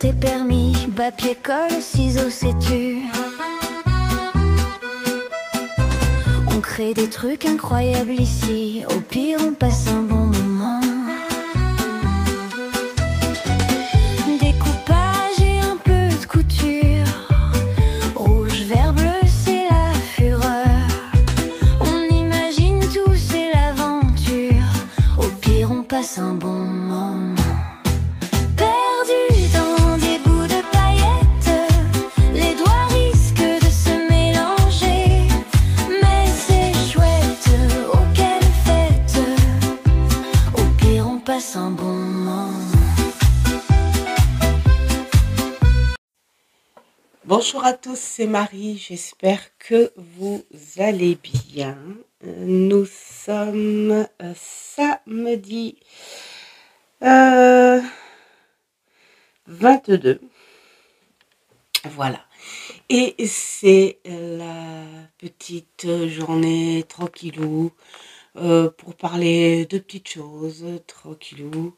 tes permis, papier, colle, ciseaux, sais-tu? On crée des trucs incroyables ici, au pire on passe un bon moment. Découpage et un peu de couture, rouge, vert, bleu, c'est la fureur. On imagine tout, c'est l'aventure, au pire on passe un bon moment. Perdu dans des bouts de paillettes, les doigts risquent de se mélanger, mais c'est chouette, oh quelle fête, au pire on passe un bon moment. Bonjour à tous, c'est Marie, j'espère que vous allez bien. Nous sommes samedi 22. Voilà. Et c'est la petite journée tranquillou pour parler de petites choses tranquillou.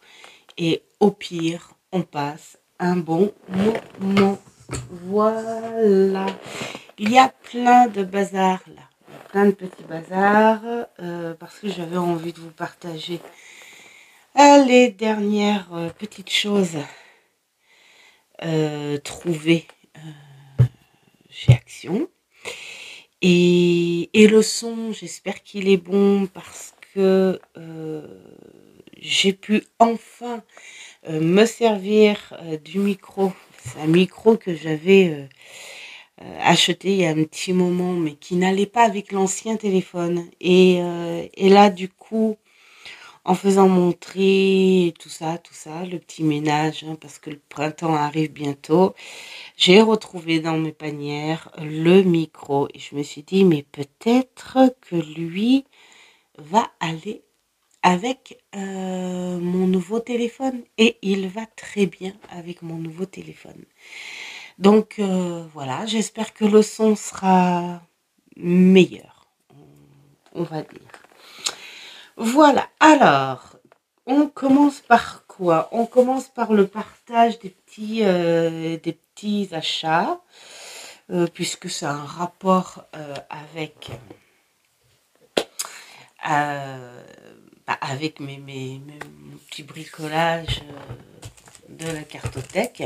Et au pire, on passe un bon moment. Voilà. Il y a plein de bazar là. Il y a plein de petits bazars parce que j'avais envie de vous partager les dernières petites choses trouvées chez Action. Et le son, j'espère qu'il est bon parce que j'ai pu enfin me servir du micro. C'est un micro que j'avais acheté il y a un petit moment, mais qui n'allait pas avec l'ancien téléphone. Et là, du coup, en faisant mon tri, tout ça, le petit ménage, hein, parce que le printemps arrive bientôt, j'ai retrouvé dans mes panières le micro. Et je me suis dit, mais peut-être que lui va aller avec mon nouveau téléphone. Et il va très bien avec mon nouveau téléphone. Donc voilà, j'espère que le son sera meilleur, on va dire. Voilà, alors, on commence par quoi? On commence par le partage des petits achats, puisque c'est un rapport avec mon petit bricolage de la cartothèque.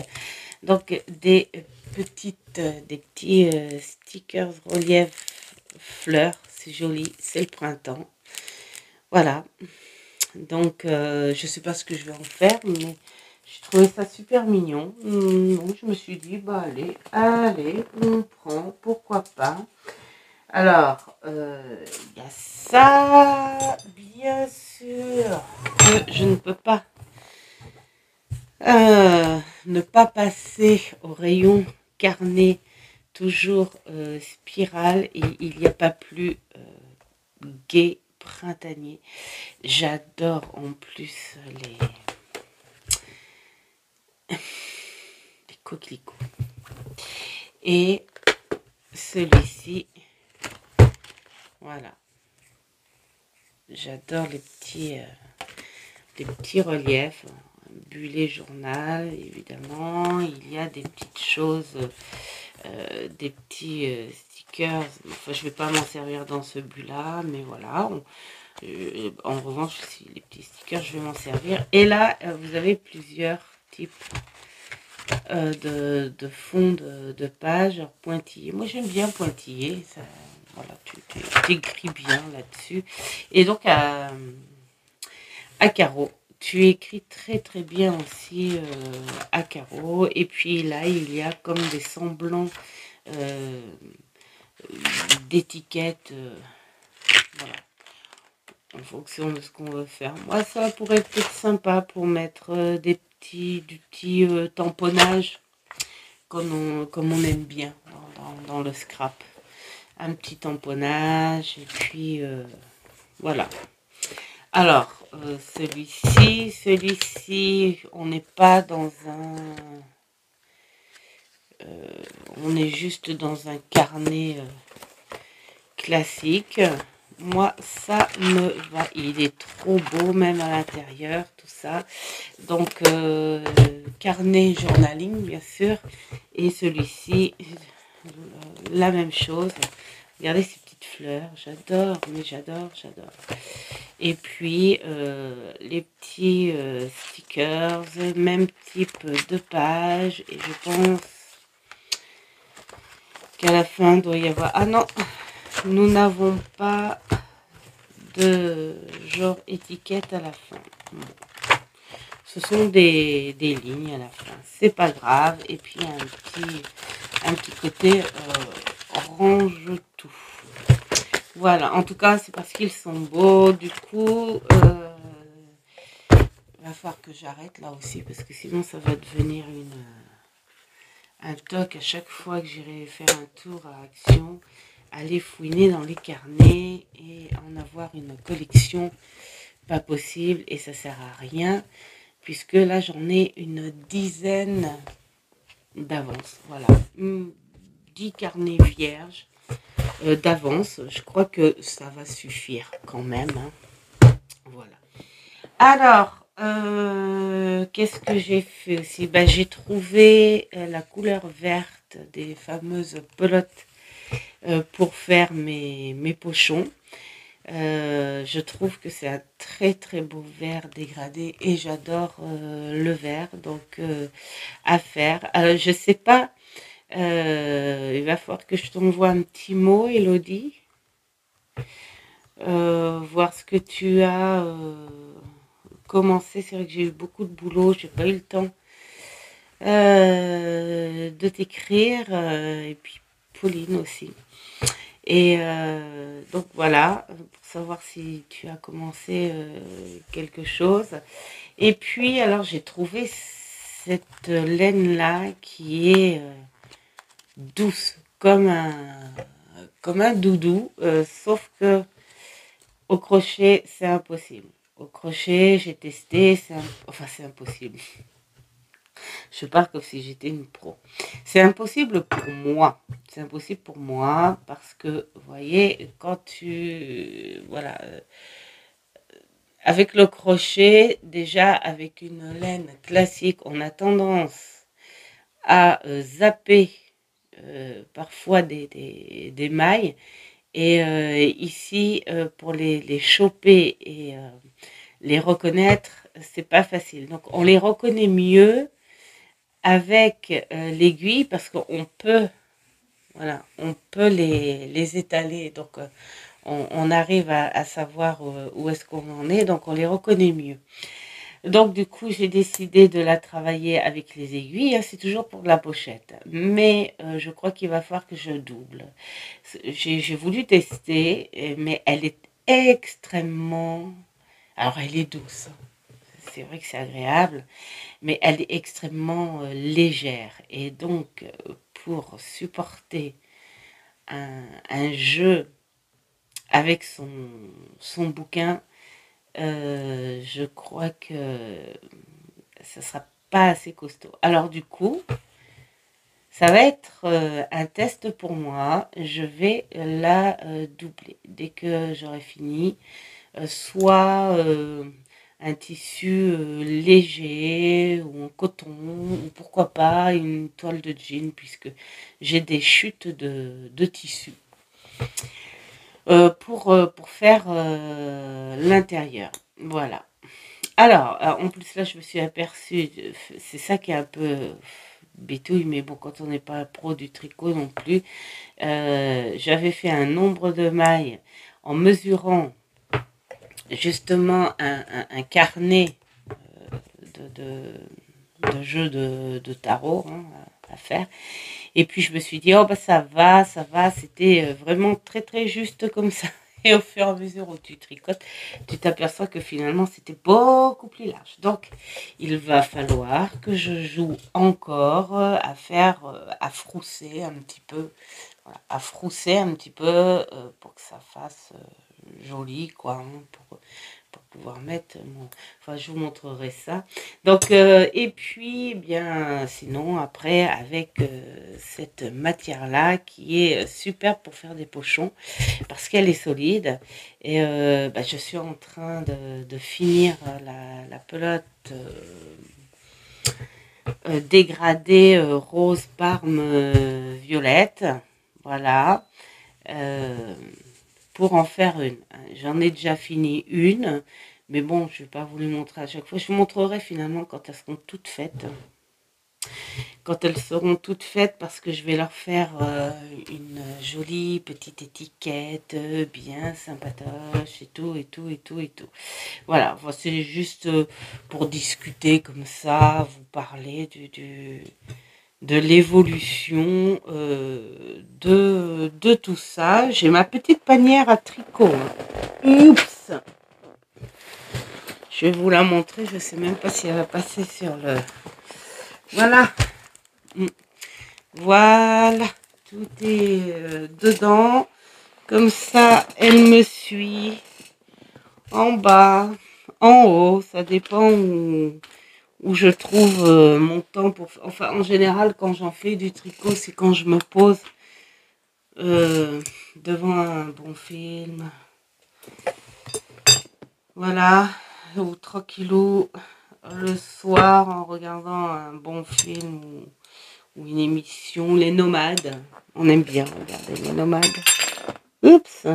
Donc des petits stickers relief fleurs, c'est joli, c'est le printemps. Voilà. Donc je sais pas ce que je vais en faire, mais j'ai trouvé ça super mignon. Donc je me suis dit, bah allez, on prend, pourquoi pas. Alors, il y a ça, bien sûr, que je ne peux pas ne pas passer au rayon carnet, toujours spirale, et il n'y a pas plus gai printanier. J'adore en plus les coquelicots. Et celui-ci, voilà. J'adore les petits reliefs. Bullet journal, évidemment. Il y a des petites choses, des petits stickers. Enfin, je vais pas m'en servir dans ce but-là, mais voilà. En revanche, les petits stickers, je vais m'en servir. Et là, vous avez plusieurs types de fonds de page pointillés. Moi, j'aime bien pointiller. Ça, voilà, tu écris bien là-dessus. Et donc, à carreaux. Tu écris très très bien aussi à carreaux. Et puis là, il y a comme des semblants d'étiquettes. Voilà. En fonction de ce qu'on veut faire. Moi, ça pourrait être sympa pour mettre du petit tamponnage comme on aime bien dans le scrap. Un petit tamponnage et puis voilà. Alors, celui-ci, on n'est pas dans on est juste dans un carnet classique. moi, ça me va. Il est trop beau, même à l'intérieur, tout ça. Donc, carnet journaling, bien sûr. Et celui-ci, la même chose. Regardez ces petites fleurs. J'adore, mais j'adore, j'adore. Et puis, les petits stickers, même type de page. Et je pense qu'à la fin, il doit y avoir... Ah non, nous n'avons pas de genre étiquette à la fin. Bon. Ce sont des lignes à la fin. C'est pas grave. Et puis, un petit côté range tout. Voilà, en tout cas, c'est parce qu'ils sont beaux. Du coup, il va falloir que j'arrête là aussi, parce que sinon, ça va devenir un toc à chaque fois que j'irai faire un tour à Action, aller fouiner dans les carnets et en avoir une collection pas possible. Et ça sert à rien, puisque là, j'en ai une dizaine d'avance. Voilà, 10 carnets vierges d'avance. Je crois que ça va suffire quand même. Hein. Voilà. Alors, qu'est-ce que j'ai fait aussi? Ben, j'ai trouvé la couleur verte des fameuses pelotes pour faire mes pochons. Je trouve que c'est un très très beau vert dégradé et j'adore le vert, donc à faire. Je sais pas, il va falloir que je t'envoie un petit mot, Elodie. Voir ce que tu as commencé. C'est vrai que j'ai eu beaucoup de boulot, j'ai pas eu le temps de t'écrire, et puis Pauline aussi. Et donc voilà, pour savoir si tu as commencé quelque chose. Et puis alors j'ai trouvé cette laine là qui est douce comme un doudou, sauf que au crochet c'est impossible. Au crochet j'ai testé, c'est impossible. Je parle comme si j'étais une pro. C'est impossible pour moi. C'est impossible pour moi parce que, vous voyez, quand tu... Voilà. Avec le crochet, déjà avec une laine classique, on a tendance à zapper parfois des mailles. Et ici, pour les choper et les reconnaître, c'est pas facile. Donc, on les reconnaît mieux avec l'aiguille parce qu'on peut, voilà, on peut les étaler. Donc, on arrive à savoir où est-ce qu'on en est. Donc, on les reconnaît mieux. Donc, du coup, j'ai décidé de la travailler avec les aiguilles. Hein, c'est toujours pour de la pochette. Mais je crois qu'il va falloir que je double. J'ai voulu tester, mais elle est extrêmement... Alors, elle est douce. C'est vrai que c'est agréable, mais elle est extrêmement légère. Et donc, pour supporter un jeu avec son bouquin, je crois que ça sera pas assez costaud. Alors du coup, ça va être un test pour moi. Je vais la doubler dès que j'aurai fini. Soit un tissu léger ou en coton, ou pourquoi pas une toile de jean, puisque j'ai des chutes de tissu pour faire l'intérieur. Voilà. Alors, en plus là, je me suis aperçue, c'est ça qui est un peu bétouille, mais bon, quand on n'est pas pro du tricot non plus, j'avais fait un nombre de mailles en mesurant justement un carnet de jeu de tarot, hein, à faire. Et puis je me suis dit, oh bah ça va, c'était vraiment très très juste comme ça. Et au fur et à mesure où tu tricotes, tu t'aperçois que finalement c'était beaucoup plus large. Donc il va falloir que je joue encore à faire, à frousser un petit peu, voilà, à frousser un petit peu pour que ça fasse joli, quoi, hein, pour pour pouvoir mettre mon... Enfin, je vous montrerai ça. Donc, et puis, eh bien, sinon, après, avec cette matière-là qui est super pour faire des pochons, parce qu'elle est solide. Et bah, je suis en train de finir la pelote dégradée rose parme violette. Voilà. Euh, pour en faire une. J'en ai déjà fini une, mais bon, je ne vais pas vous les montrer à chaque fois. Je vous montrerai finalement quand elles seront toutes faites. Quand elles seront toutes faites, parce que je vais leur faire une jolie petite étiquette, bien sympatoche et tout, et tout, et tout, et tout. Voilà, c'est juste pour discuter comme ça, vous parler de l'évolution de tout ça. J'ai ma petite panière à tricot. Oups! Je vais vous la montrer, je ne sais même pas si elle va passer sur le... Voilà. Voilà. Tout est dedans. Comme ça, elle me suit. En bas, en haut, ça dépend où je trouve mon temps pour... Enfin, en général, quand j'en fais du tricot, c'est quand je me pose devant un bon film. Voilà, ou tranquillou, le soir, en regardant un bon film ou une émission. Les nomades, on aime bien regarder les nomades. Oups.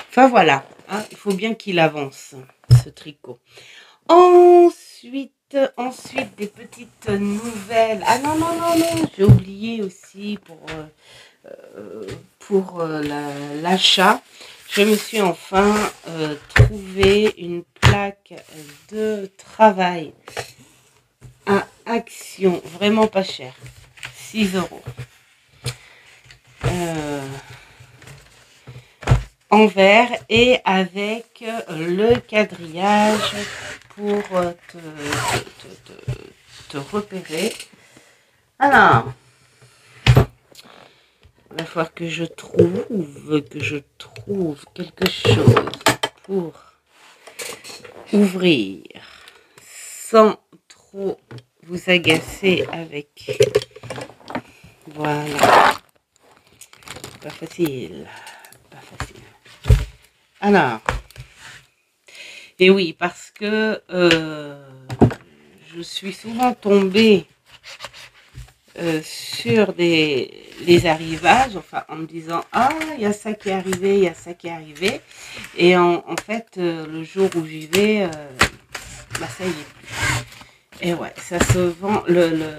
Enfin, voilà, hein, il faut bien qu'il avance, ce tricot. Ensuite, des petites nouvelles. Ah non, non, non, non, j'ai oublié aussi pour l'achat. Je me suis enfin trouvé une plaque de travail à Action, vraiment pas cher, 6 €. En verre et avec le quadrillage pour te repérer. Alors, il va falloir que je trouve quelque chose pour ouvrir sans trop vous agacer avec. Voilà. Pas facile. Pas facile. Alors, et oui, parce que je suis souvent tombée sur les arrivages, enfin en me disant ah il y a ça qui est arrivé, il y a ça qui est arrivé, et en fait le jour où j'y vais, bah ça y est plus. Et ouais, ça se vend, le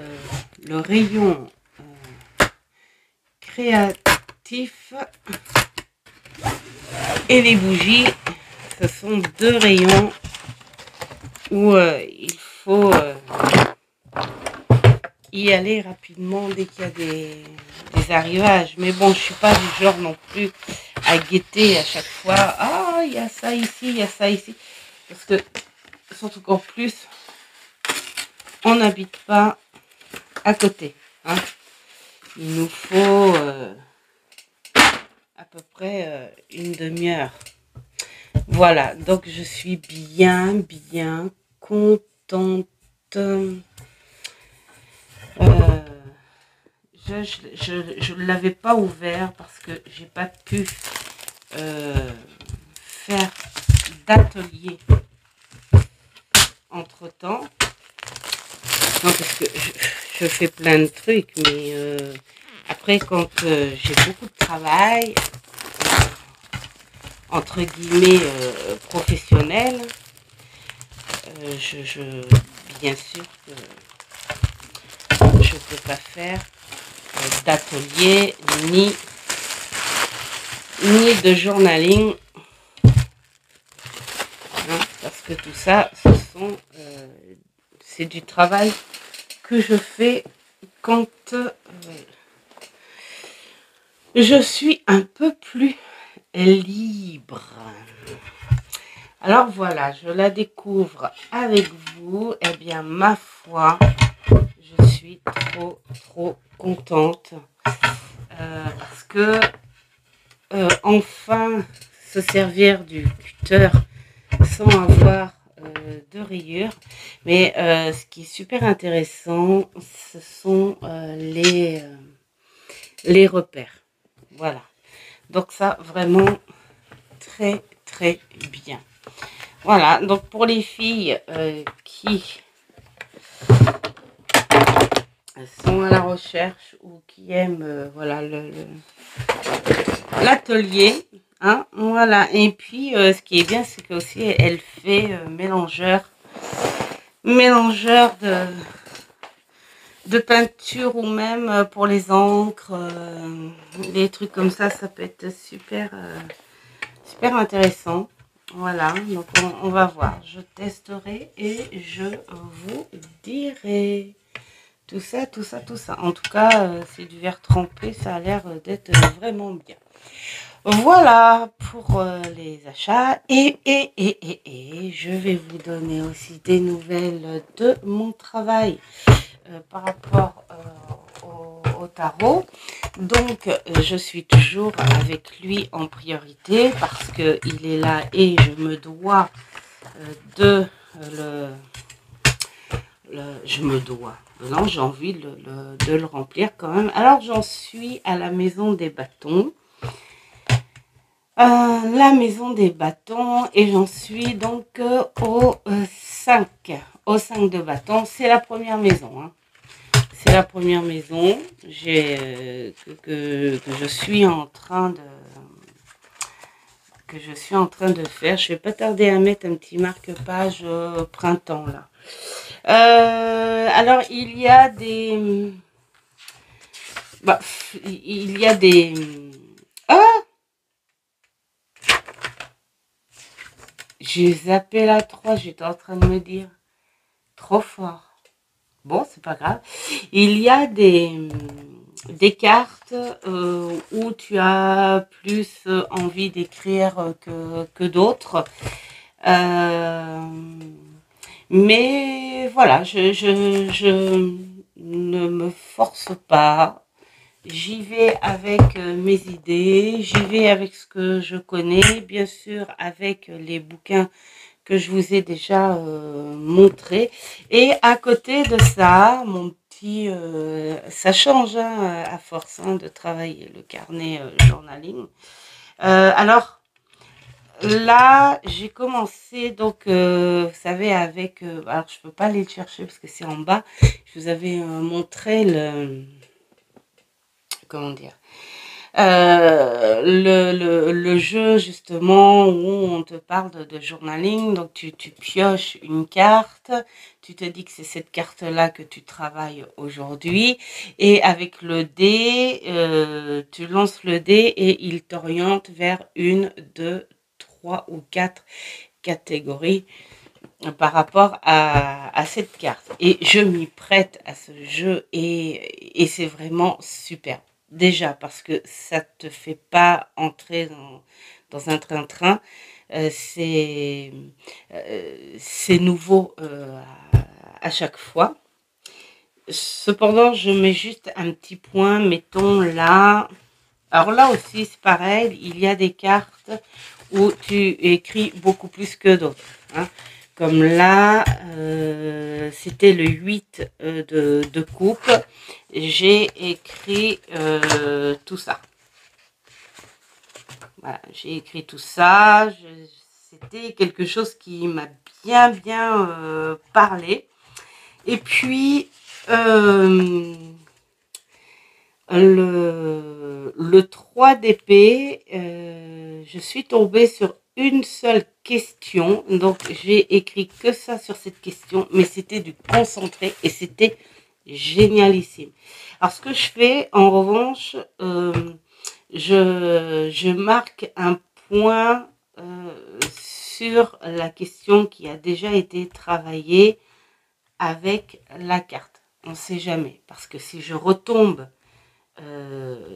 rayon créatif et les bougies, ce sont deux rayons où il faut y aller rapidement dès qu'il y a des arrivages. Mais bon, je suis pas du genre non plus à guetter à chaque fois. Ah, il y a ça ici, il y a ça ici. Parce que, surtout qu'en plus, on n'habite pas à côté. Hein. Il nous faut à peu près une demi-heure. Voilà, donc je suis bien contente. Je ne l'avais pas ouvert parce que j'ai pas pu faire d'atelier entre temps. Non, parce que je fais plein de trucs, mais après quand j'ai beaucoup de travail, entre guillemets professionnel, bien sûr que je ne peux pas faire d'atelier ni de journaling, hein, parce que tout ça, c'est du travail que je fais quand je suis un peu plus libre. Alors voilà, je la découvre avec vous. Eh bien, ma foi, je suis trop contente parce que enfin se servir du cutter sans avoir de rayures. Mais ce qui est super intéressant, ce sont les repères. Voilà. Donc ça, vraiment très très bien. Voilà, donc pour les filles qui sont à la recherche ou qui aiment voilà l'atelier, hein, voilà. Et puis ce qui est bien, c'est que aussi elle fait mélangeur de peinture, ou même pour les encres, des trucs comme ça peut être super super intéressant. Voilà, donc on va voir, je testerai et je vous dirai tout ça, tout ça, tout ça. En tout cas, c'est du verre trempé, ça a l'air d'être vraiment bien. Voilà pour les achats. Et je vais vous donner aussi des nouvelles de mon travail par rapport au tarot. Donc, je suis toujours avec lui en priorité parce qu'il est là et je me dois de je me dois. Non, j'ai envie de le remplir quand même. Alors, j'en suis à la maison des bâtons. La maison des bâtons, et j'en suis donc au 5. Au 5 de bâtons. C'est la première maison. Hein. C'est la première maison que je suis en train de faire. Je vais pas tarder à mettre un petit marque-page printemps là. Alors il y a des ah, j'ai zappé la 3, j'étais en train de me dire trop fort. Bon, c'est pas grave. Il y a des cartes où tu as plus envie d'écrire que d'autres. Mais voilà, je ne me force pas. J'y vais avec mes idées, j'y vais avec ce que je connais, bien sûr avec les bouquins que je vous ai déjà montré. Et à côté de ça, mon petit, ça change hein, à force hein, de travailler le carnet journaling. Alors là, j'ai commencé donc, vous savez, avec, alors je peux pas aller le chercher parce que c'est en bas. Je vous avais montré comment dire. Le jeu justement où on te parle de journaling, donc tu pioches une carte, tu te dis que c'est cette carte là que tu travailles aujourd'hui, et avec le dé tu lances le dé et il t'oriente vers une, deux, trois ou quatre catégories par rapport à cette carte, et je m'y prête à ce jeu et c'est vraiment super. Déjà parce que ça te fait pas entrer dans un train-train. C'est nouveau à chaque fois. Cependant, je mets juste un petit point, mettons là. Alors là aussi, c'est pareil, il y a des cartes où tu écris beaucoup plus que d'autres. Hein. Comme là, c'était le 8 de coupe. J'ai écrit tout ça. Voilà, j'ai écrit tout ça. C'était quelque chose qui m'a bien parlé. Et puis, le 3 d'épée, je suis tombée sur une seule question, donc j'ai écrit que ça sur cette question, mais c'était du concentré et c'était génialissime. Alors ce que je fais en revanche, je marque un point sur la question qui a déjà été travaillée avec la carte. On ne sait jamais, parce que si je retombe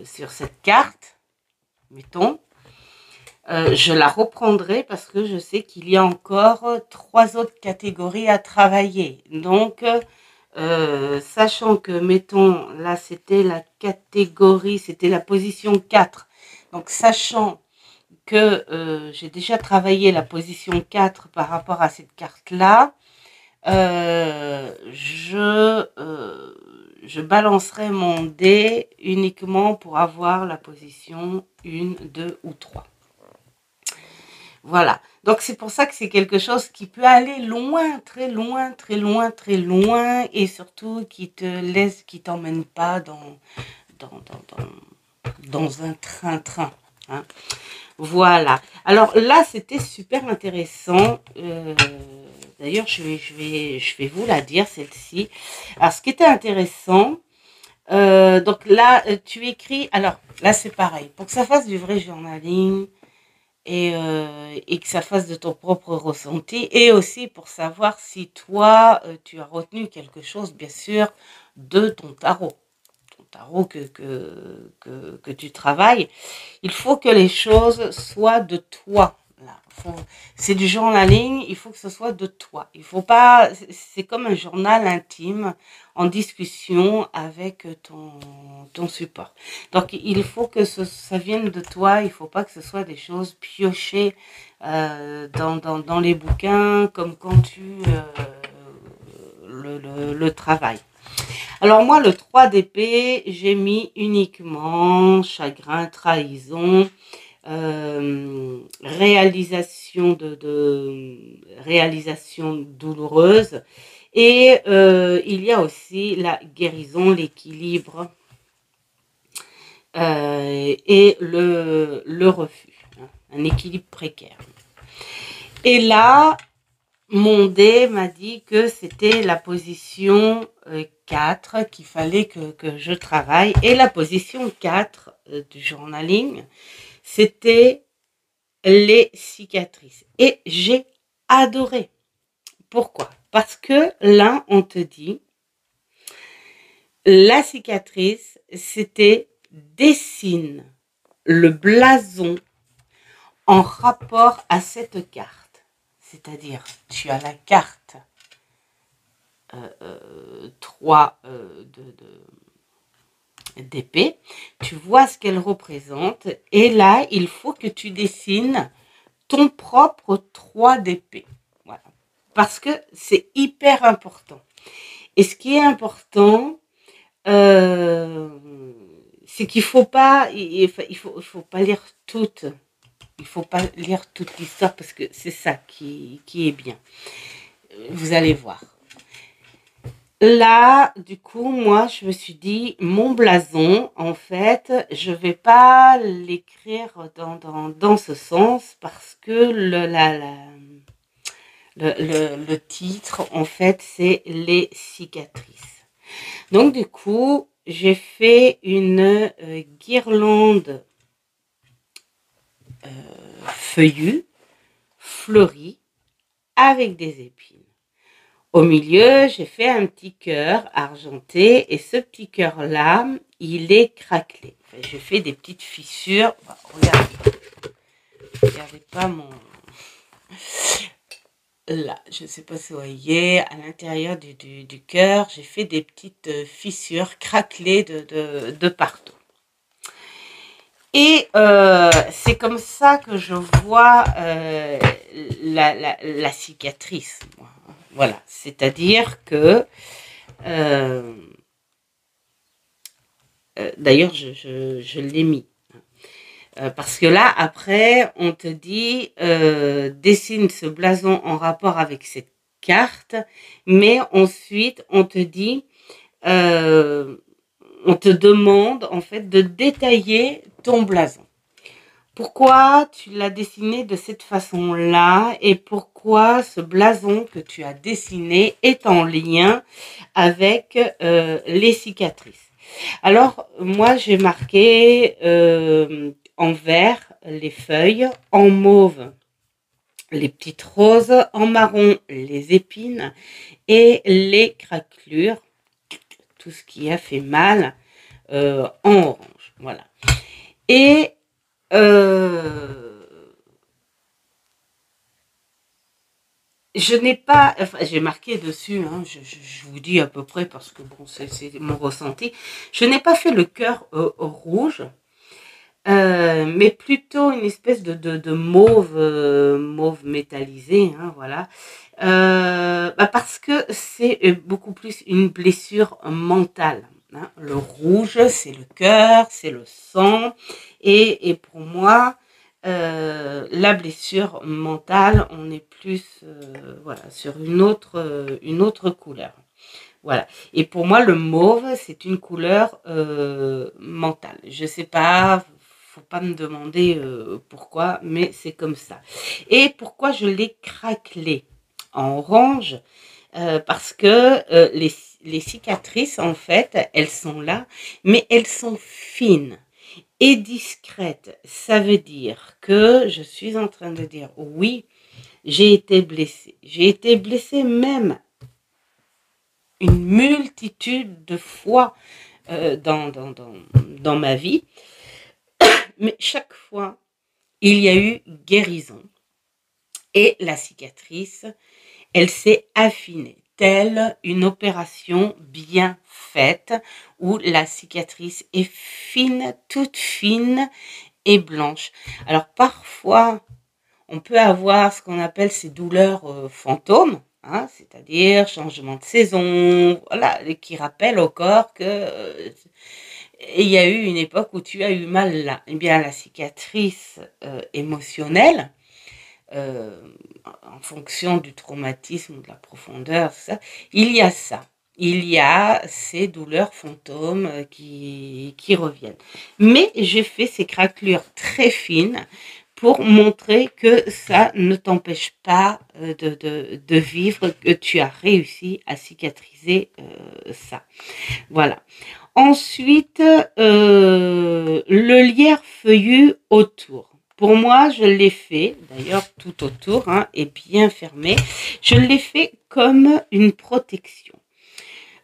sur cette carte, mettons, je la reprendrai parce que je sais qu'il y a encore 3 autres catégories à travailler. Donc, sachant que, mettons, là c'était la catégorie, c'était la position 4. Donc, sachant que j'ai déjà travaillé la position 4 par rapport à cette carte-là, je balancerai mon dé uniquement pour avoir la position 1, 2 ou 3. Voilà. Donc, c'est pour ça que c'est quelque chose qui peut aller loin, très loin, très loin, très loin, et surtout qui t'emmène pas dans un train-train. Hein. Voilà. Alors là, c'était super intéressant. D'ailleurs, je vais vous la dire, celle-ci. Alors, ce qui était intéressant, donc là, tu écris. Alors, là, c'est pareil. Pour que ça fasse du vrai journaling et que ça fasse de ton propre ressenti, et aussi pour savoir si toi, tu as retenu quelque chose, bien sûr, de ton tarot. Tarot que tu travailles, il faut que les choses soient de toi. C'est du journaling, il faut que ce soit de toi. Il faut pas, c'est comme un journal intime en discussion avec ton support. Donc il faut que ça vienne de toi, il faut pas que ce soit des choses piochées dans les bouquins comme quand tu le travailles. Alors moi, le 3 d'épée, j'ai mis uniquement chagrin, trahison, réalisation réalisation douloureuse, et il y a aussi la guérison, l'équilibre et le refus, hein, un équilibre précaire. Et là, mon dé m'a dit que c'était la position 4 qu'il fallait que je travaille. Et la position 4 du journaling, c'était les cicatrices. Et j'ai adoré. Pourquoi? Parce que là, on te dit, la cicatrice, c'était dessine le blason en rapport à cette carte. C'est-à-dire, tu as la carte 3 d'épée, tu vois ce qu'elle représente, et là, il faut que tu dessines ton propre 3 d'épée. Voilà. Parce que c'est hyper important. Et ce qui est important, c'est qu'il faut pas, il faut pas lire toute. Il faut pas lire toute l'histoire parce que c'est ça qui est bien. Vous allez voir. Là, du coup, moi, je me suis dit, mon blason, en fait, je vais pas l'écrire dans ce sens parce que le titre, en fait, c'est les cicatrices. Donc, du coup, j'ai fait une guirlande feuillue, fleurie, avec des épines. Au milieu, j'ai fait un petit cœur argenté, et ce petit cœur-là, il est craquelé. Enfin, j'ai fait des petites fissures. Bah, regardez pas mon... Là, je ne sais pas si vous voyez, à l'intérieur du cœur, j'ai fait des petites fissures craquelées de partout. Et c'est comme ça que je vois la cicatrice. Moi. Voilà, c'est-à-dire que... d'ailleurs, je l'ai mis. Parce que là, après, on te dit, dessine ce blason en rapport avec cette carte, mais ensuite, on te dit... on te demande en fait de détailler ton blason. Pourquoi tu l'as dessiné de cette façon-là et pourquoi ce blason que tu as dessiné est en lien avec les cicatrices. Alors, moi, j'ai marqué en vert les feuilles, en mauve les petites roses, en marron les épines et les craquelures, tout ce qui a fait mal en orange. Voilà. Et je n'ai pas, enfin, j'ai marqué dessus, hein, je vous dis à peu près parce que bon, c'est mon ressenti. Je n'ai pas fait le cœur rouge mais plutôt une espèce de mauve, mauve métallisé, hein, voilà. Parce que c'est beaucoup plus une blessure mentale. Hein. Le rouge, c'est le cœur, c'est le sang. Et pour moi, la blessure mentale, on est plus voilà, sur une autre couleur. Voilà. Et pour moi, le mauve, c'est une couleur mentale. Je sais pas, faut pas me demander pourquoi, mais c'est comme ça. Et pourquoi je l'ai craquelé en orange? Parce que les cicatrices, en fait, elles sont là, mais elles sont fines et discrètes. Ça veut dire que je suis en train de dire oui, j'ai été blessée. J'ai été blessée même une multitude de fois dans ma vie, mais chaque fois, il y a eu guérison. Et la cicatrice, elle s'est affinée, telle une opération bien faite, où la cicatrice est fine, toute fine et blanche. Alors parfois, on peut avoir ce qu'on appelle ces douleurs fantômes, hein, c'est-à-dire changement de saison, voilà, qui rappellent au corps que il y a eu une époque où tu as eu mal là. Eh bien, la cicatrice émotionnelle, euh, en fonction du traumatisme, de la profondeur, ça, il y a ça. Il y a ces douleurs fantômes qui reviennent. Mais j'ai fait ces craquelures très fines pour montrer que ça ne t'empêche pas de vivre, que tu as réussi à cicatriser ça. Voilà. Ensuite, le lierre feuillu autour. Pour moi, je l'ai fait, d'ailleurs tout autour, hein, est bien fermé. Je l'ai fait comme une protection.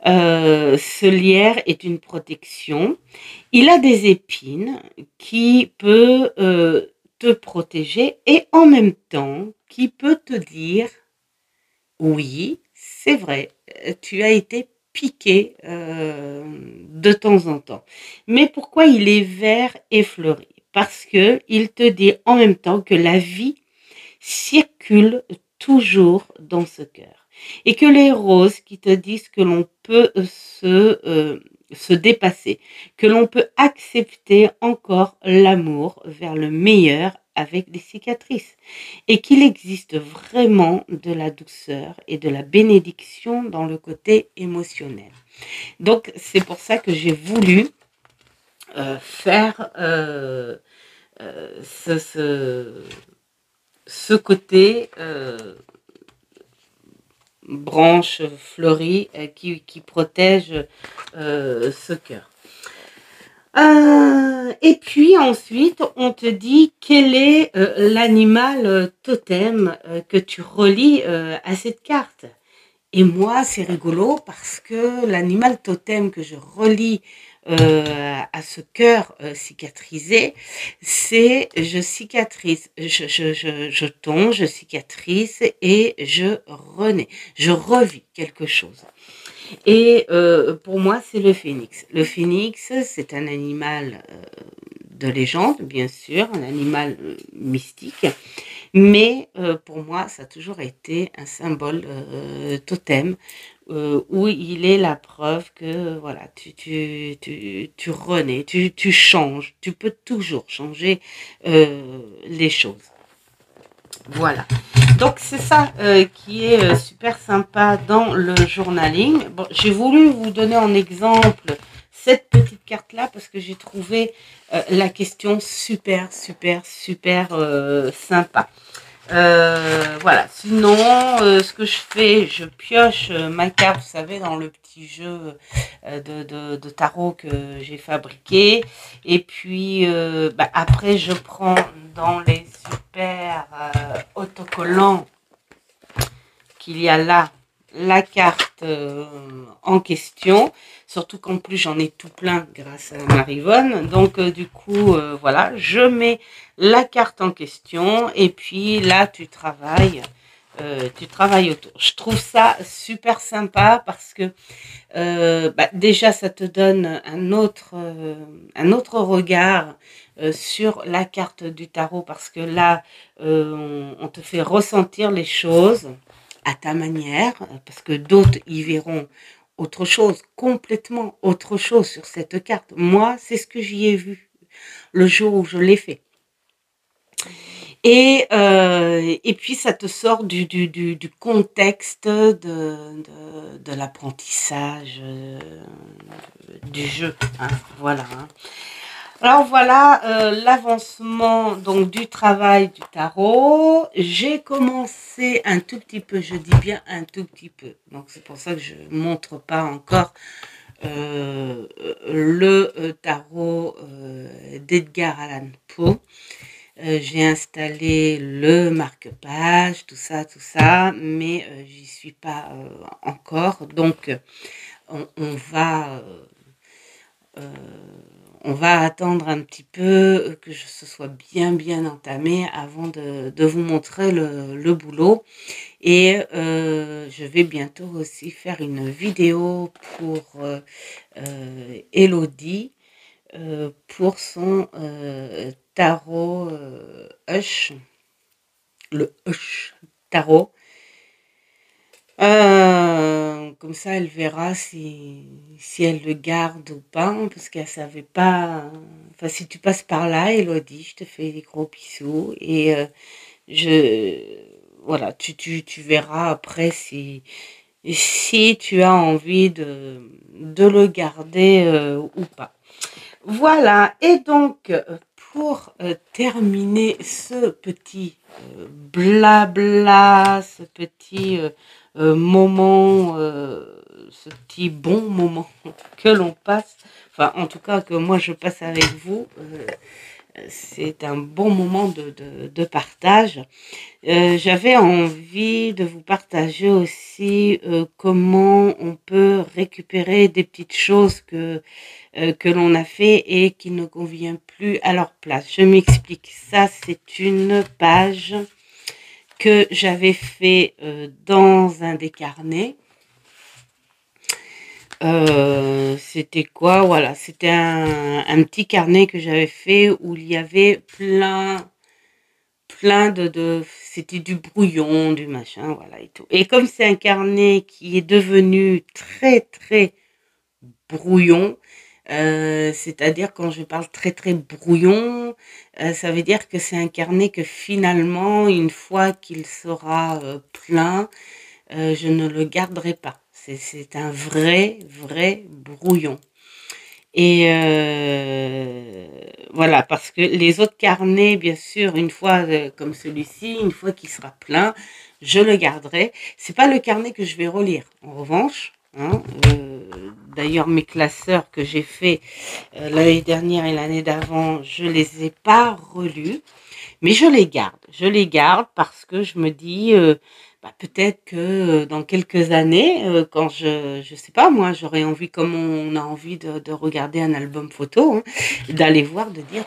Ce lierre est une protection. Il a des épines qui peut te protéger et en même temps qui peut te dire oui, c'est vrai, tu as été piqué de temps en temps. Mais pourquoi il est vert et fleuri? Parce que il te dit en même temps que la vie circule toujours dans ce cœur. Et que les roses qui te disent que l'on peut se dépasser, que l'on peut accepter encore l'amour vers le meilleur avec des cicatrices et qu'il existe vraiment de la douceur et de la bénédiction dans le côté émotionnel. Donc c'est pour ça que j'ai voulu faire ce côté branche fleurie qui protège ce cœur. Et puis ensuite, on te dit quel est l'animal totem que tu relis à cette carte. Et moi, c'est rigolo parce que l'animal totem que je relis à ce cœur cicatrisé, c'est je cicatrise, je tombe, je cicatrise et je renais, je revis quelque chose. Et pour moi, c'est le phénix. Le phénix, c'est un animal de légende, bien sûr, un animal mystique. Mais pour moi, ça a toujours été un symbole totem où il est la preuve que voilà, tu renais, tu changes, tu peux toujours changer les choses. Voilà. Donc c'est ça qui est super sympa dans le journaling. Bon, j'ai voulu vous donner en exemple cette petite carte là parce que j'ai trouvé la question super sympa. Voilà. Sinon, ce que je fais, je pioche ma carte, vous savez, dans le petit jeu de tarot que j'ai fabriqué. Et puis, après, je prends dans les super autocollants qu'il y a là la carte en question, surtout qu'en plus j'en ai tout plein grâce à Marivonne, donc du coup voilà, je mets la carte en question et puis là tu travailles autour. Je trouve ça super sympa parce que déjà ça te donne un autre regard sur la carte du tarot, parce que là, on te fait ressentir les choses à ta manière, parce que d'autres y verront autre chose, complètement autre chose sur cette carte. Moi, c'est ce que j'y ai vu le jour où je l'ai fait. Et puis, ça te sort du contexte de l'apprentissage du jeu. Hein, voilà. Hein. Alors voilà l'avancement donc du travail du tarot. J'ai commencé un tout petit peu, je dis bien un tout petit peu. Donc c'est pour ça que je ne montre pas encore le tarot d'Edgar Allan Poe. J'ai installé le marque-page, tout ça, mais j'y suis pas encore. Donc on va on va attendre un petit peu que ce soit bien entamé avant de vous montrer le boulot. Et je vais bientôt aussi faire une vidéo pour Elodie pour son tarot Hush, le Hush tarot. Comme ça, elle verra si elle le garde ou pas, parce qu'elle savait pas. Enfin, si tu passes par là, Elodie, je te fais des gros bisous. Et voilà, tu verras après si tu as envie de le garder ou pas. Voilà, et donc, pour terminer ce petit blabla, ce petit moment, ce petit bon moment que l'on passe, enfin en tout cas que moi je passe avec vous, c'est un bon moment de partage. J'avais envie de vous partager aussi comment on peut récupérer des petites choses que l'on a fait et qui ne convient plus à leur place. Je m'explique. Ça, c'est une page que j'avais fait dans un des carnets. C'était quoi? Voilà, c'était un petit carnet que j'avais fait où il y avait plein de c'était du brouillon, du machin, voilà et tout. Et comme c'est un carnet qui est devenu très brouillon, c'est-à-dire quand je parle très brouillon, ça veut dire que c'est un carnet que finalement, une fois qu'il sera plein, je ne le garderai pas. C'est un vrai brouillon. Et voilà, parce que les autres carnets, bien sûr, une fois comme celui-ci, une fois qu'il sera plein, je le garderai. C'est pas le carnet que je vais relire. En revanche, hein, d'ailleurs mes classeurs que j'ai fait l'année dernière et l'année d'avant, je les ai pas relus, mais je les garde. Je les garde parce que je me dis peut-être que dans quelques années, quand je sais pas moi, j'aurais envie, comme on a envie de regarder un album photo, hein, d'aller voir, de dire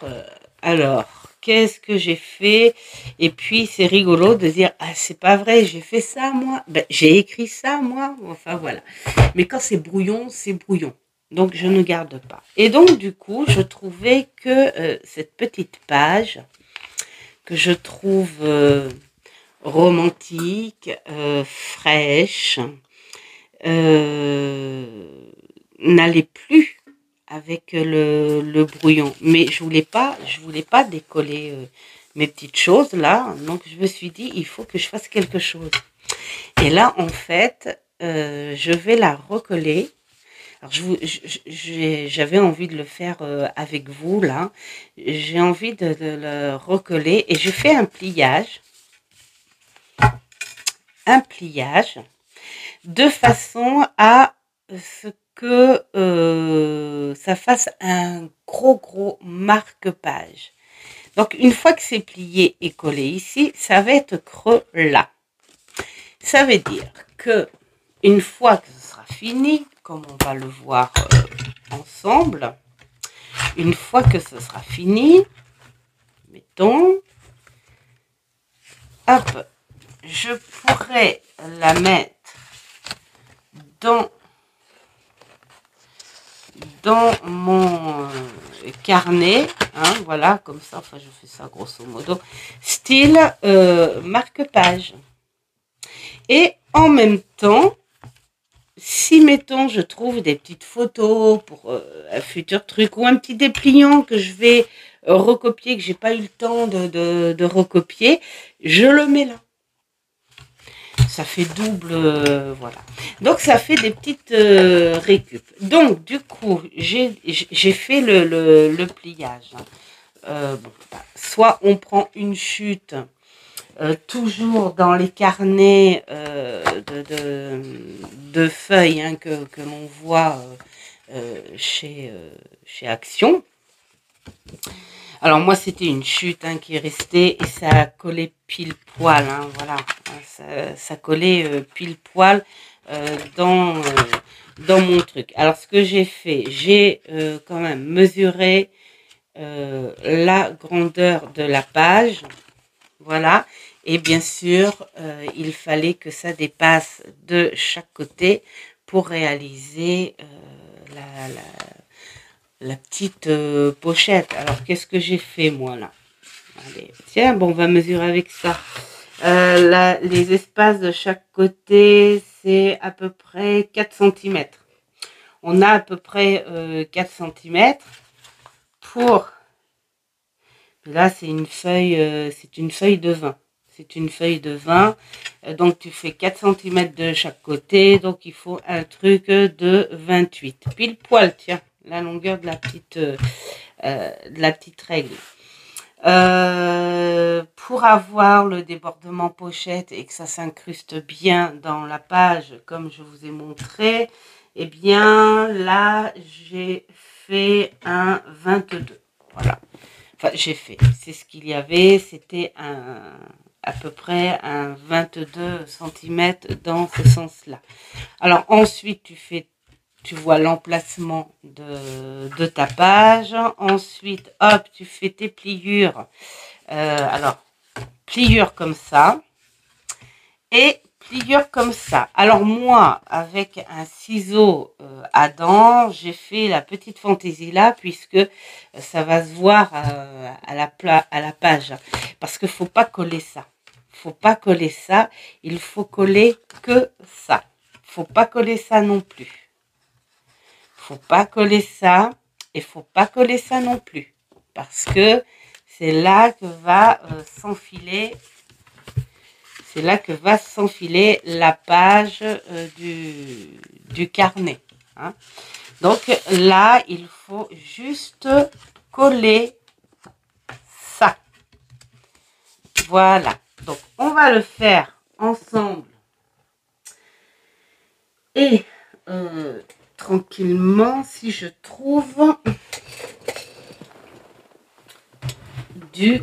alors qu'est-ce que j'ai fait, et puis c'est rigolo de dire ah c'est pas vrai, j'ai fait ça moi, j'ai écrit ça moi, enfin voilà. Mais quand c'est brouillon, c'est brouillon. Donc je ne garde pas. Et donc du coup, je trouvais que cette petite page que je trouve romantique, fraîche, n'allait plus avec le brouillon. Mais je voulais pas décoller mes petites choses là. Donc je me suis dit, il faut que je fasse quelque chose. Et là, en fait, je vais la recoller. Alors j'avais envie de le faire avec vous là. J'ai envie de le recoller et je fais un pliage de façon à ce que ça fasse un gros marque-page. Donc une fois que c'est plié et collé ici, ça va être creux là. Ça veut dire que une fois que ce sera fini, comme on va le voir ensemble, une fois que ce sera fini, mettons, hop, je pourrais la mettre dans mon carnet, hein, voilà, comme ça, enfin je fais ça grosso modo, style marque-page. Et en même temps, si mettons je trouve des petites photos pour un futur truc ou un petit dépliant que je vais recopier, que j'ai pas eu le temps de recopier, je le mets là. Ça fait double, voilà. Donc ça fait des petites récup. Donc du coup, j'ai fait le pliage. Bon, soit on prend une chute, toujours dans les carnets de feuilles hein, que l'on voit chez Action. Alors moi c'était une chute hein, qui est restée et ça a collé pile poil, hein, voilà, ça collait pile poil dans mon truc. Alors ce que j'ai fait, j'ai quand même mesuré la grandeur de la page, voilà, et bien sûr il fallait que ça dépasse de chaque côté pour réaliser la petite pochette. Alors, qu'est-ce que j'ai fait, moi, là? Allez, tiens, bon, on va mesurer avec ça. Les espaces de chaque côté, c'est à peu près 4 cm. On a à peu près 4 cm pour... Là, c'est une feuille de 20. C'est une feuille de 20. Donc, tu fais 4 cm de chaque côté. Donc, il faut un truc de 28. Pile poil, tiens. La longueur de la petite règle. Pour avoir le débordement pochette et que ça s'incruste bien dans la page comme je vous ai montré, eh bien là j'ai fait un 22. Voilà. Enfin j'ai fait. C'est ce qu'il y avait. C'était à peu près un 22 cm dans ce sens-là. Alors ensuite tu vois l'emplacement de ta page. Ensuite, hop, tu fais tes pliures. Alors, pliure comme ça. Et pliure comme ça. Alors moi, avec un ciseau à dents, j'ai fait la petite fantaisie là, puisque ça va se voir à la page. Parce qu'il ne faut pas coller ça. Faut pas coller ça. Il faut coller que ça. Faut pas coller ça non plus. Faut pas coller ça et faut pas coller ça non plus parce que c'est là que va s'enfiler la page du carnet hein. Donc là il faut juste coller ça, voilà. Donc on va le faire ensemble et tranquillement si je trouve du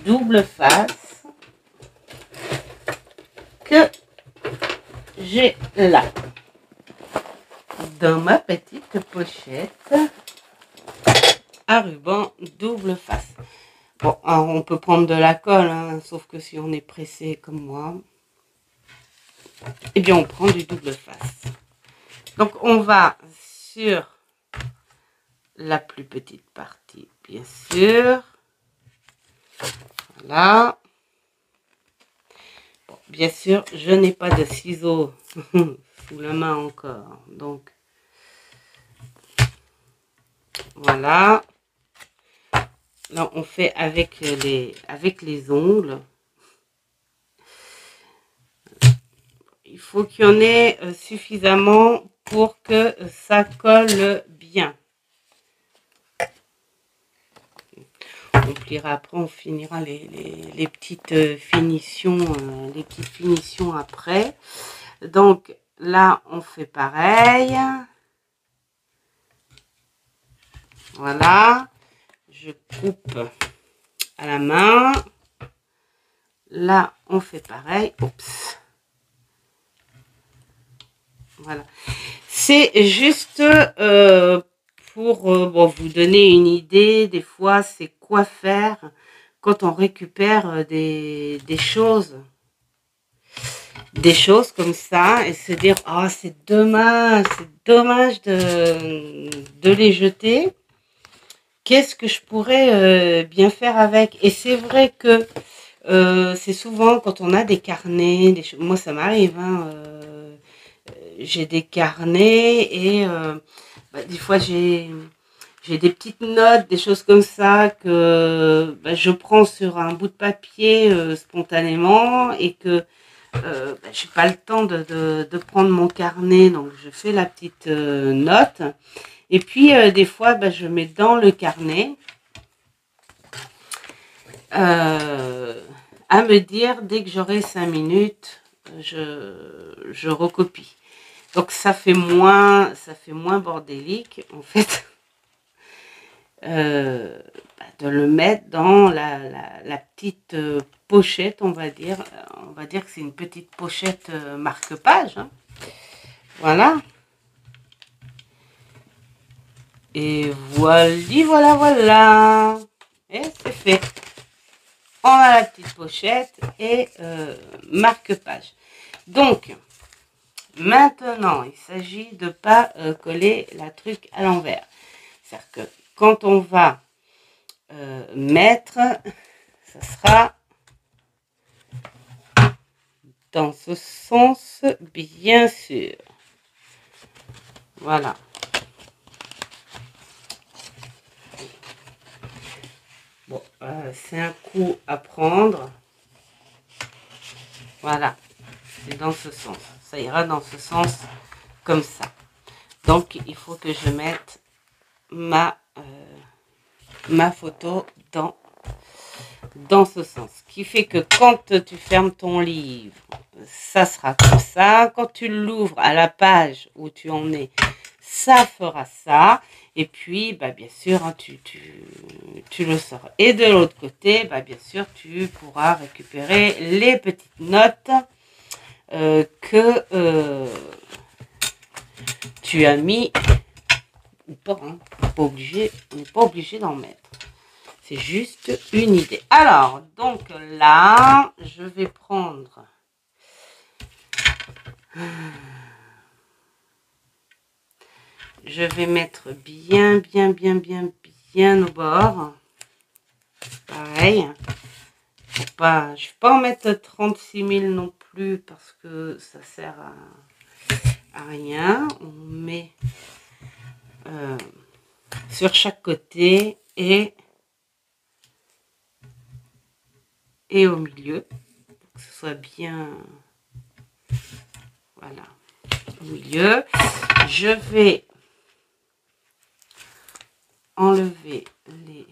double face que j'ai là dans ma petite pochette à ruban double face. Bon, alors on peut prendre de la colle hein, sauf que si on est pressé comme moi, eh bien on prend du double face. Donc on va sur la plus petite partie, bien sûr. Voilà. Bon, bien sûr, je n'ai pas de ciseaux sous la main encore. Donc, voilà. Là, on fait avec les ongles. Il faut qu'il y en ait suffisamment pour que ça colle bien. On pliera après, on finira les petites finitions, après. Donc là, on fait pareil. Voilà. Je coupe à la main. Là, on fait pareil. Oups. Voilà. C'est juste pour bon, vous donner une idée. Des fois, c'est quoi faire quand on récupère des choses. des choses comme ça et se dire oh c'est dommage de les jeter. Qu'est-ce que je pourrais bien faire avec? Et c'est vrai que c'est souvent quand on a des carnets, moi ça m'arrive, hein, j'ai des carnets et des fois j'ai des petites notes, des choses comme ça que je prends sur un bout de papier spontanément et que j'ai pas le temps de prendre mon carnet, donc je fais la petite note. Et puis des fois, je mets dans le carnet à me dire dès que j'aurai 5 minutes, je recopie. Donc ça fait moins bordélique en fait. De le mettre dans la petite pochette, on va dire que c'est une petite pochette marque-page, hein. Voilà. Et voilà. Et c'est fait. On a la petite pochette et marque-page. Donc, maintenant, il s'agit de ne pas coller la truc à l'envers. C'est-à-dire que quand on va mettre, ça sera dans ce sens, bien sûr. Voilà. Bon, c'est un coup à prendre. Voilà. C'est dans ce sens. Ça ira dans ce sens comme ça. Donc, il faut que je mette ma photo dans ce sens. Ce qui fait que quand tu fermes ton livre, ça sera comme ça. Quand tu l'ouvres à la page où tu en es, ça fera ça. Et puis, bien sûr, hein, tu le sors. Et de l'autre côté, bien sûr, tu pourras récupérer les petites notes que tu as mis ou pas. Hein, on n'est pas obligé d'en mettre. C'est juste une idée. Alors, donc là, je vais prendre... Je vais mettre bien au bord. Pareil. Je ne vais pas en mettre 36 000 non plus parce que ça sert à rien. On met sur chaque côté et au milieu. Pour que ce soit bien... Voilà. Au milieu. Je vais enlever les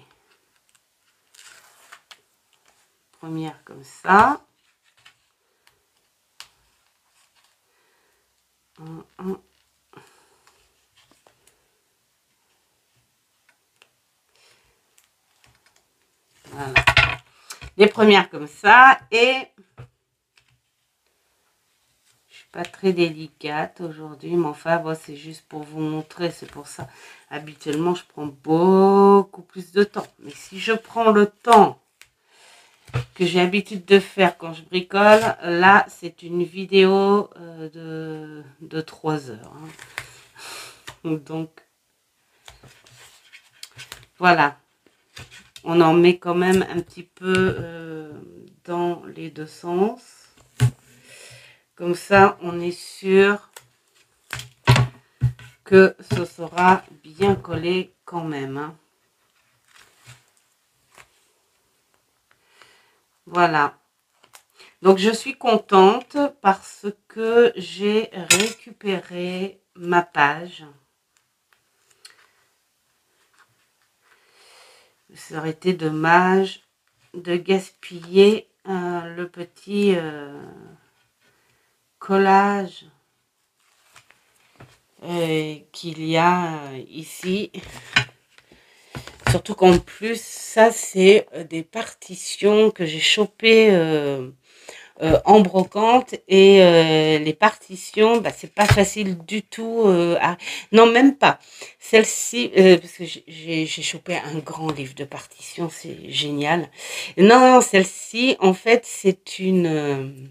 premières comme ça. Voilà. Les premières comme ça et je suis pas très délicate aujourd'hui, mais enfin bon, c'est juste pour vous montrer, c'est pour ça. Habituellement, je prends beaucoup plus de temps. Mais si je prends le temps que j'ai l'habitude de faire quand je bricole, là, c'est une vidéo de 3 heures. Hein. Donc, voilà. On en met quand même un petit peu dans les deux sens. Comme ça, on est sûr que ce sera bien collé quand même. Hein. Voilà. Donc, je suis contente parce que j'ai récupéré ma page. Ça aurait été dommage de gaspiller le petit collage qu'il y a ici. Surtout qu'en plus, ça, c'est des partitions que j'ai chopées en brocante. Et les partitions, c'est pas facile du tout. Non, même pas. Celle-ci, parce que j'ai chopé un grand livre de partitions, c'est génial. Non, celle-ci, en fait, c'est une...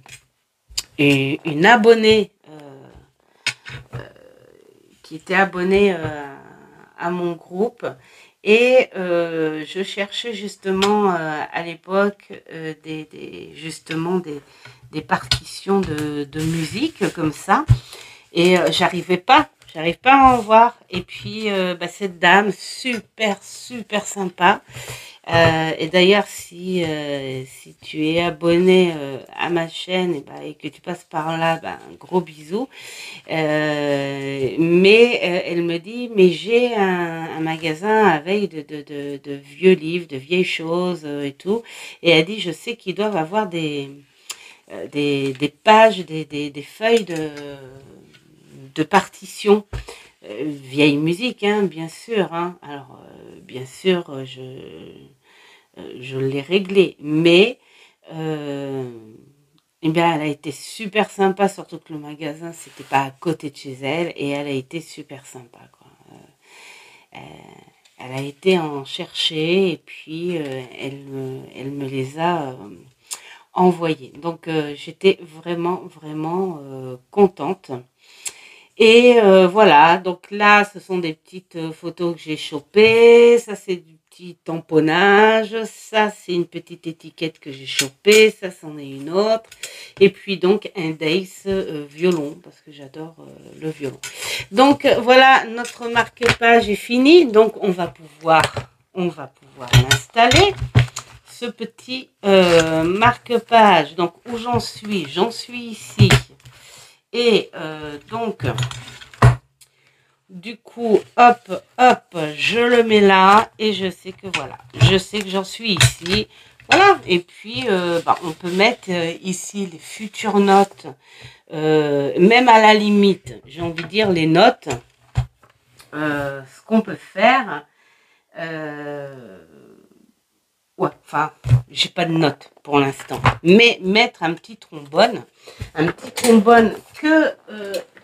une abonnée qui était abonnée à mon groupe. Et je cherchais justement à l'époque justement des partitions de musique comme ça. Et j'arrive pas à en voir. Et puis bah, cette dame, super sympa. Et d'ailleurs, si tu es abonné à ma chaîne et que tu passes par là, bah, un gros bisou. Mais elle me dit, mais j'ai un magasin avec de vieux livres, de vieilles choses et tout. Et elle dit, je sais qu'ils doivent avoir des pages, des feuilles de partitions. Vieille musique, hein, bien sûr. Hein. Alors, bien sûr, je l'ai réglé. Mais, eh bien, elle a été super sympa, surtout que le magasin, c'était pas à côté de chez elle. Et elle a été super sympa, quoi. Elle a été en chercher et puis elle me les a envoyés. Donc, j'étais vraiment contente. Et voilà, donc là, ce sont des petites photos que j'ai chopées. Ça, c'est du petit tamponnage. Ça, c'est une petite étiquette que j'ai chopée. Ça, c'en est une autre. Et puis donc, un Dace violon, parce que j'adore le violon. Donc, voilà, notre marque-page est fini. Donc, on va pouvoir l'installer. Ce petit marque-page. Donc, où j'en suis? J'en suis ici. Et donc, du coup, hop, je le mets là et je sais que voilà, je sais que j'en suis ici. Voilà, et puis bah, on peut mettre ici les futures notes, même à la limite, j'ai envie de dire les notes. Ce qu'on peut faire, ouais, enfin, j'ai pas de notes pour l'instant, mais mettre un petit trombone que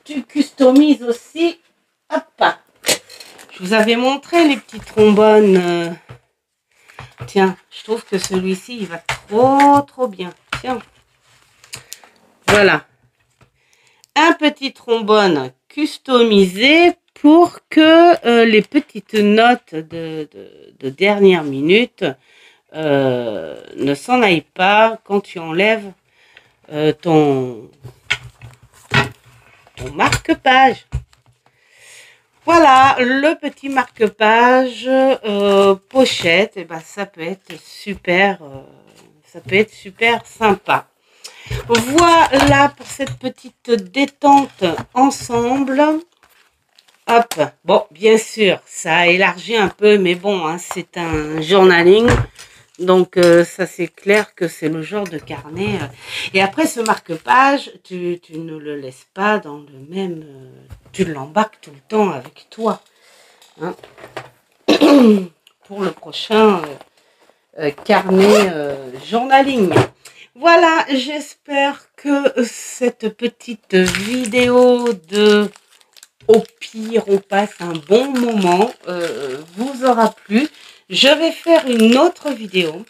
tu customises aussi. Hop, je vous avais montré les petits trombones. Tiens, je trouve que celui-ci, il va trop bien. Tiens, voilà. Un petit trombone customisé pour que les petites notes de dernière minute ne s'en aillent pas quand tu enlèves ton marque-page. Voilà, le petit marque-page pochette, et ben ça peut être super sympa. Voilà pour cette petite détente ensemble. Hop, bon, bien sûr, ça a élargi un peu, mais bon, hein, c'est un journaling. Donc, ça, c'est clair que c'est le genre de carnet. Et après, ce marque-page, tu ne le laisses pas dans le même... tu l'embarques tout le temps avec toi. Hein, pour le prochain carnet journaling. Voilà, j'espère que cette petite vidéo de au pire on passe un bon moment vous aura plu. Je vais faire une autre vidéo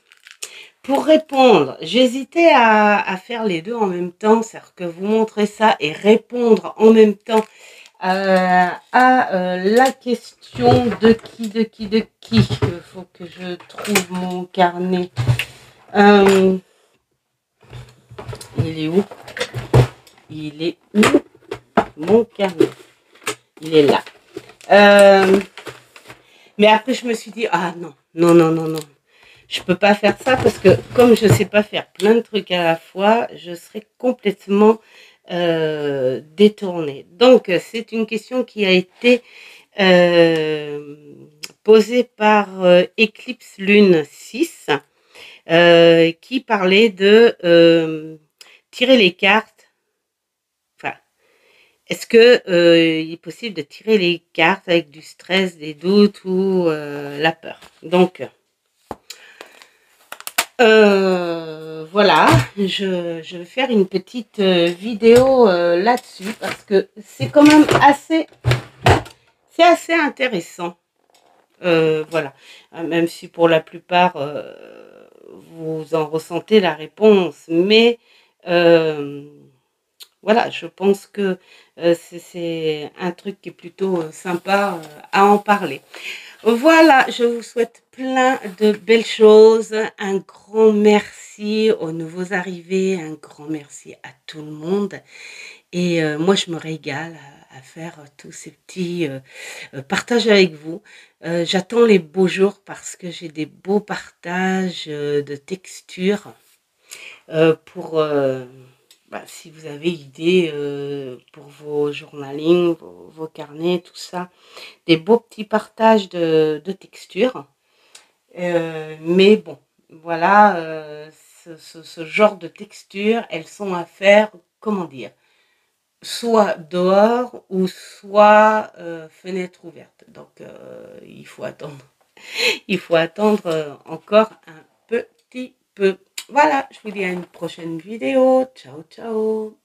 pour répondre. J'hésitais à faire les deux en même temps, c'est-à-dire que vous montrez ça et répondre en même temps à la question de qui. Il faut que je trouve mon carnet. Il est où? Il est où mon carnet? Il est là. Mais après, je me suis dit, ah non. Je peux pas faire ça parce que comme je sais pas faire plein de trucs à la fois, je serais complètement détournée. Donc, c'est une question qui a été posée par Eclipse Lune 6 qui parlait de tirer les cartes. Enfin, est-ce que il est possible de tirer les cartes avec du stress, des doutes ou la peur? Donc, voilà, je vais faire une petite vidéo là-dessus parce que c'est quand même assez intéressant. Voilà, même si pour la plupart vous en ressentez la réponse, mais voilà, je pense que c'est un truc qui est plutôt sympa à en parler. Voilà, je vous souhaite plein de belles choses. Un grand merci aux nouveaux arrivés, un grand merci à tout le monde. Et moi, je me régale à faire tous ces petits partages avec vous. J'attends les beaux jours parce que j'ai des beaux partages de textures pour, bah, si vous avez idée pour vos journalings, vos carnets, tout ça, des beaux petits partages de textures. Mais bon, voilà, ce genre de textures, elles sont à faire, comment dire, soit dehors ou soit fenêtre ouverte. Donc il faut attendre, il faut attendre encore un petit peu. Voilà, je vous dis à une prochaine vidéo. Ciao, ciao.